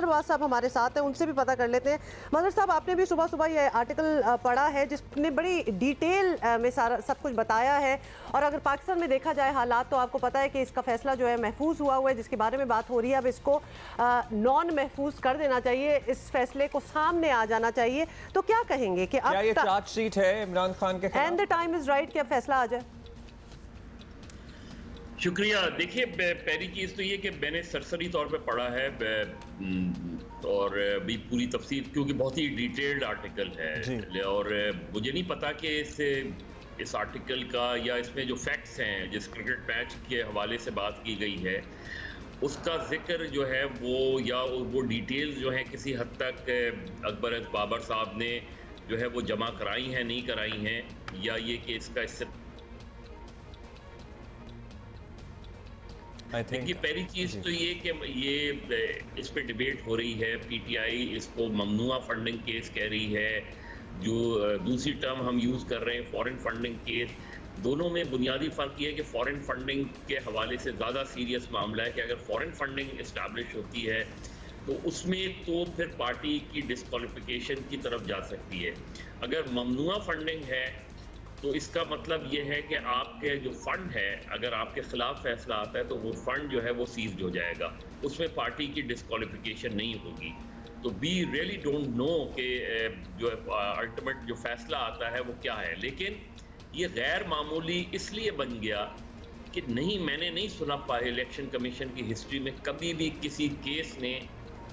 नवाज साहब हमारे साथ हैं, उनसे भी पता कर लेते हैं। मजहर साहब, आपने भी सुबह सुबह ये आर्टिकल पढ़ा है जिसने बड़ी डिटेल में सारा सब कुछ बताया है, और अगर पाकिस्तान में देखा जाए हालात तो आपको पता है कि इसका फैसला जो है महफूज हुआ है, जिसके बारे में बात हो रही है। अब इसको नॉन महफूज कर देना चाहिए, इस फैसले को सामने आ जाना चाहिए। तो क्या कहेंगे कि अब ये चार्जशीट है इमरान खान के खिलाफ, and the time is right कि अब फैसला आ जाए? शुक्रिया। देखिए, पहली चीज़ तो ये कि मैंने सरसरी तौर पे पढ़ा है और भी पूरी तफसील, क्योंकि बहुत ही डिटेल्ड आर्टिकल है, और मुझे नहीं पता कि इस आर्टिकल का या इसमें जो फैक्ट्स हैं जिस क्रिकेट मैच के हवाले से बात की गई है उसका जिक्र जो है वो डिटेल्स जो है किसी हद तक अकबर बाबर साहब ने जो है वो जमा कराई हैं, नहीं कराई हैं, या ये कि इसका इससे देखिए, पहली चीज़ तो ये कि ये इस पे डिबेट हो रही है, पीटीआई इसको ममनुआ फंडिंग केस कह रही है, जो दूसरी टर्म हम यूज़ कर रहे हैं फॉरेन फंडिंग केस। दोनों में बुनियादी फ़र्क ये है कि फॉरेन फंडिंग के हवाले से ज़्यादा सीरियस मामला है कि अगर फॉरेन फंडिंग इस्टेब्लिश होती है तो उसमें तो फिर पार्टी की डिस्क्वालिफिकेशन की तरफ जा सकती है। अगर ममनुआ फंडिंग है तो इसका मतलब ये है कि आपके जो फंड है, अगर आपके खिलाफ फैसला आता है तो वो फंड जो है वो सीज्ड हो जाएगा, उसमें पार्टी की डिस्क्वालिफिकेशन नहीं होगी। तो वी रियली डोंट नो कि जो अल्टीमेट जो फैसला आता है वो क्या है। लेकिन ये गैर मामूली इसलिए बन गया कि मैंने नहीं सुना पाया इलेक्शन कमीशन की हिस्ट्री में कभी भी किसी केस ने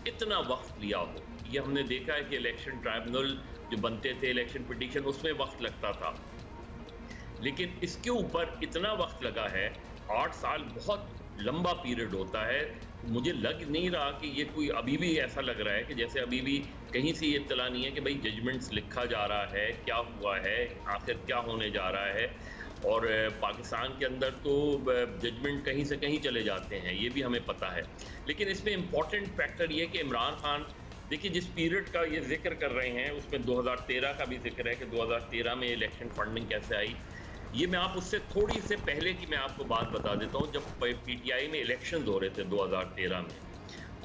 इतना वक्त लिया हो। ये हमने देखा है कि इलेक्शन ट्राइब्यूनल जो बनते थे, इलेक्शन पिटीशन, उसमें वक्त लगता था, लेकिन इसके ऊपर इतना वक्त लगा है। 8 साल बहुत लंबा पीरियड होता है। मुझे लग नहीं रहा कि ये कोई, अभी भी ऐसा लग रहा है कि जैसे अभी भी कहीं से ये इत्तला नहीं है कि भाई जजमेंट्स लिखा जा रहा है, क्या हुआ है, आखिर क्या होने जा रहा है। और पाकिस्तान के अंदर तो जजमेंट कहीं से कहीं चले जाते हैं, ये भी हमें पता है। लेकिन इसमें इम्पॉर्टेंट फैक्टर ये कि इमरान खान, देखिए जिस पीरियड का ये जिक्र कर रहे हैं उसमें 2013 का भी जिक्र है कि 2013 में इलेक्शन फंडिंग कैसे आई। ये मैं आप उससे थोड़ी से पहले की मैं आपको बात बता देता हूँ, जब पीटीआई में इलेक्शंस हो रहे थे 2013 में,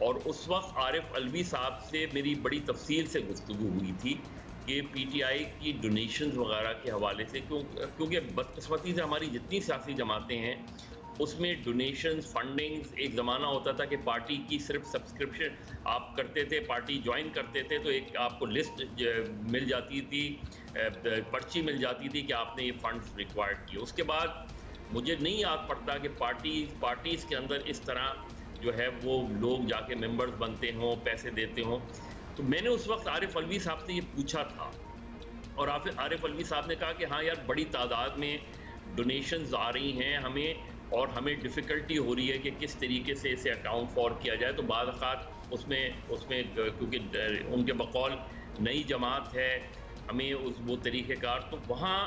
और उस वक्त आरिफ अलवी साहब से मेरी बड़ी तफसील से गुफ्तगू हुई थी कि पीटीआई की डोनेशंस वगैरह के हवाले से, क्योंकि बदकिस्मती से हमारी जितनी सियासी जमातें हैं उसमें डोनेशंस, फंडिंग्स, एक ज़माना होता था कि पार्टी की सिर्फ सब्सक्रिप्शन आप करते थे, पार्टी ज्वाइन करते थे तो एक आपको लिस्ट मिल जाती थी, पर्ची मिल जाती थी कि आपने ये फंड्स रिक्वायर्ड किए। उसके बाद मुझे नहीं याद पड़ता कि पार्टीज़ के अंदर इस तरह जो है वो लोग जाके मेंबर्स बनते हों, पैसे देते हों। तो मैंने उस वक्त आरिफ अलवी साहब से ये पूछा था, और आरिफ अलवी साहब ने कहा कि हाँ यार, बड़ी तादाद में डोनेशंस आ रही हैं हमें, और हमें डिफ़िकल्टी हो रही है कि किस तरीके से इसे अकाउंट फॉर किया जाए। तो बाद वक़्त उसमें क्योंकि उनके बकौल नई जमात है, हमें वो तरीक़ेकार, तो वहाँ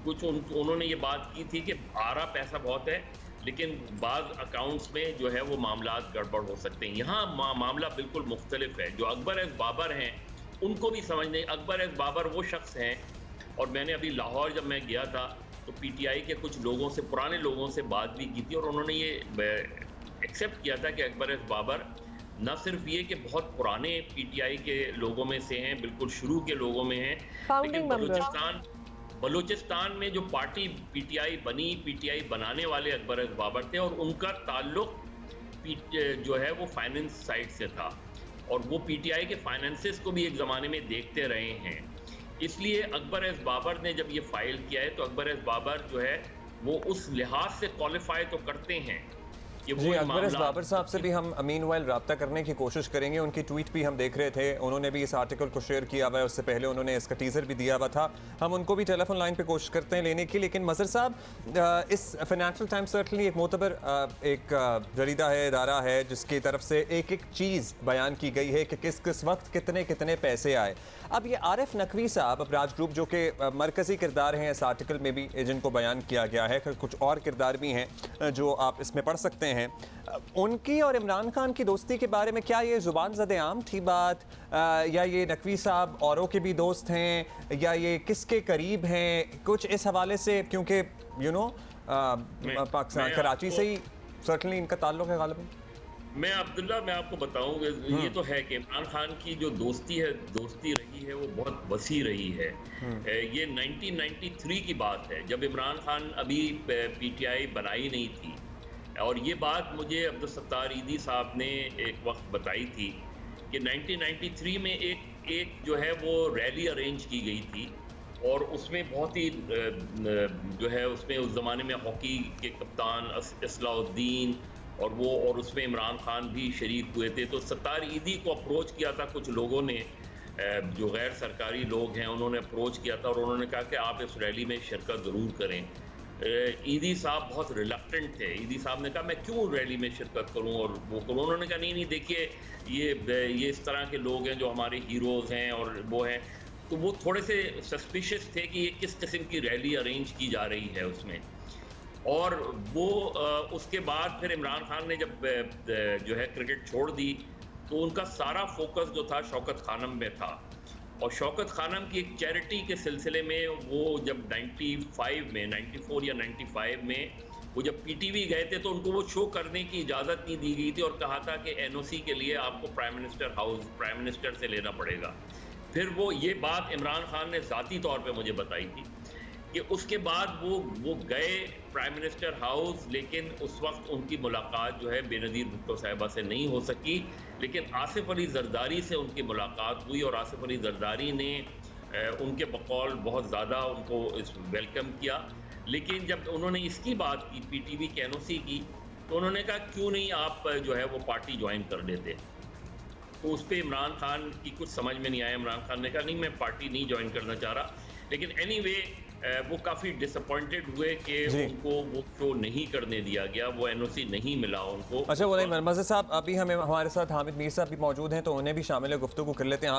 कुछ उन्होंने ये बात की थी कि आ रहा पैसा बहुत है, लेकिन बाज़ अकाउंट्स में जो है वो मामलात गड़बड़ हो सकते हैं। यहाँ मामला बिल्कुल मुख्तलिफ है। जो अकबर एज़ बाबर हैं उनको भी समझ नहीं। अकबर एज़ बाबर वो शख्स हैं, और मैंने अभी लाहौर जब मैं गया था तो पीटीआई के कुछ लोगों से, पुराने लोगों से बात भी की थी, और उन्होंने ये एक्सेप्ट किया था कि अकबर एज़ बाबर न सिर्फ ये कि बहुत पुराने पीटीआई के लोगों में से हैं, बिल्कुल शुरू के लोगों में हैं, लेकिन बलूचिस्तान में जो पार्टी पीटीआई बनी, पीटीआई बनाने वाले अकबर एज़ बाबर थे, और उनका ताल्लुक जो है वो फाइनेंस साइड से था, और वो पीटीआई के फाइनेंसेस को भी एक ज़माने में देखते रहे हैं। इसलिए अकबर एज़ बाबर ने जब ये फाइल किया है तो अकबर एज़ बाबर जो है वो उस लिहाज से क्वालिफाई तो करते हैं कि जी। अकबर एज़ बाबर साहब से भी हम मीनवाइल रब्ता करने की कोशिश करेंगे। उनकी ट्वीट भी हम देख रहे थे, उन्होंने भी इस आर्टिकल को शेयर किया हुआ है, उससे पहले उन्होंने इसका टीज़र भी दिया हुआ था। हम उनको भी टेलीफोन लाइन पे कोशिश करते हैं लेने की। लेकिन मज़हर साहब, इस फाइनेंशियल टाइम्स सर्टनली एक मोतबर एक जरीदा है, इदारा है, जिसकी तरफ से एक एक चीज़ बयान की गई है कि किस किस वक्त कितने कितने पैसे आए। अब ये आरिफ नकवी साहब, अबराज ग्रुप, जो कि मरकज़ी किरदार हैं इस आर्टिकल में भी, जिनको बयान किया गया है, कुछ और किरदार भी हैं जो आप इसमें पढ़ सकते हैं, उनकी और इमरान खान की दोस्ती के बारे में क्या ये ज़ुबान ज़दे आम थी बात, या ये नकवी साहब औरों के भी दोस्त हैं, या ये किसके करीब हैं, कुछ इस हवाले से, क्योंकि पाकिस्तान कराची से ही सर्टनली इनका ताल्लुक है गालिबन। मैं अब्दुल्ला, मैं आपको बताऊं, ये तो है कि इमरान खान की जो दोस्ती रही है वो बहुत वसी रही है। ये 1993 की बात है, जब इमरान खान अभी पीटीआई बनाई नहीं थी, और ये बात मुझे अब्दुल सत्तार ईदी साहब ने एक वक्त बताई थी कि 1993 में एक जो है वो रैली अरेंज की गई थी, और उसमें बहुत ही जो है उसमें उस ज़माने में हॉकी के कप्तान असलाउद्दीन और उसमें इमरान खान भी शरीक हुए थे। तो सत्तार ईदी को अप्रोच किया था कुछ लोगों ने, जो गैर सरकारी लोग हैं, उन्होंने अप्रोच किया था और उन्होंने कहा कि आप इस रैली में शिरकत ज़रूर करें। ईदी साहब बहुत रिलक्टेंट थे। ईदी साहब ने कहा मैं क्यों रैली में शिरकत करूं और वो करूं। उन्होंने कहा नहीं देखिए, ये इस तरह के लोग हैं जो हमारे हीरोज़ हैं और वो हैं। तो वो थोड़े से सस्पिशियस थे कि ये किस किस्म की रैली अरेंज की जा रही है उसमें। और वो उसके बाद फिर इमरान खान ने जब जो है क्रिकेट छोड़ दी, तो उनका सारा फोकस जो था शौकत खानम में था। और शौकत खानम की एक चैरिटी के सिलसिले में वो जब 94 या 95 में वो जब पीटीवी गए थे, तो उनको वो शो करने की इजाज़त नहीं दी गई थी और कहा था कि एनओसी के लिए आपको प्राइम मिनिस्टर से लेना पड़ेगा। फिर वो ये बात इमरान खान ने ज़ाती तौर पे मुझे बताई थी कि उसके बाद वो गए प्राइम मिनिस्टर हाउस, लेकिन उस वक्त उनकी मुलाकात जो है बेनज़ीर भुट्टो साहिबा से नहीं हो सकी, लेकिन आसिफ अली जरदारी से उनकी मुलाकात हुई और आसिफ अली जरदारी ने उनके बकौल बहुत ज़्यादा उनको वेलकम किया। लेकिन जब उन्होंने इसकी बात की, पीटीवी के एनओसी की, तो उन्होंने कहा क्यों नहीं आप जो है वो पार्टी ज्वाइन कर लेते। तो उस पर इमरान खान की कुछ समझ में नहीं आया। इमरान खान ने कहा नहीं, मैं पार्टी नहीं ज्वाइन करना चाह रहा। लेकिन एनीवे वो काफ़ी डिसअपॉइंटेड हुए कि उनको वो शो नहीं करने दिया गया, वो एनओसी नहीं मिला उनको। अच्छा, वो नहीं मज़हर साहब, अभी हमें हमारे साथ हामिद मीर साहब भी मौजूद हैं, तो उन्हें भी शामिल गुफ्तगू कर लेते हैं।